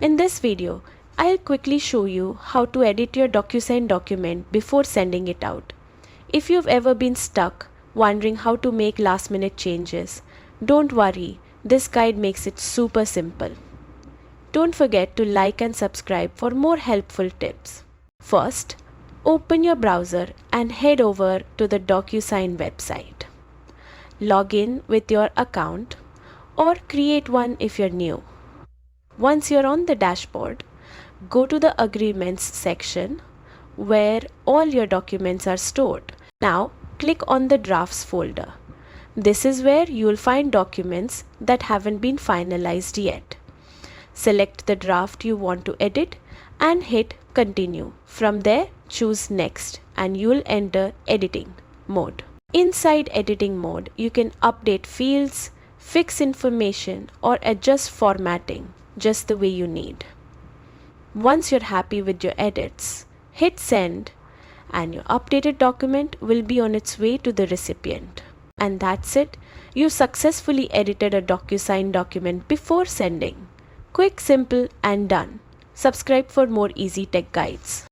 In this video, I'll quickly show you how to edit your DocuSign document before sending it out. If you've ever been stuck wondering how to make last-minute changes, don't worry, this guide makes it super simple. Don't forget to like and subscribe for more helpful tips. First, open your browser and head over to the DocuSign website. Log in with your account or create one if you're new. Once you're on the dashboard, go to the Agreements section where all your documents are stored. Now, click on the Drafts folder. This is where you'll find documents that haven't been finalized yet. Select the draft you want to edit and hit Continue. From there, choose Next and you'll enter Editing mode. Inside Editing mode, you can update fields, fix information, or adjust formatting just the way you need. Once you're happy with your edits, hit Send and your updated document will be on its way to the recipient. And that's it. You successfully edited a DocuSign document before sending. Quick, simple, and done. Subscribe for more easy tech guides.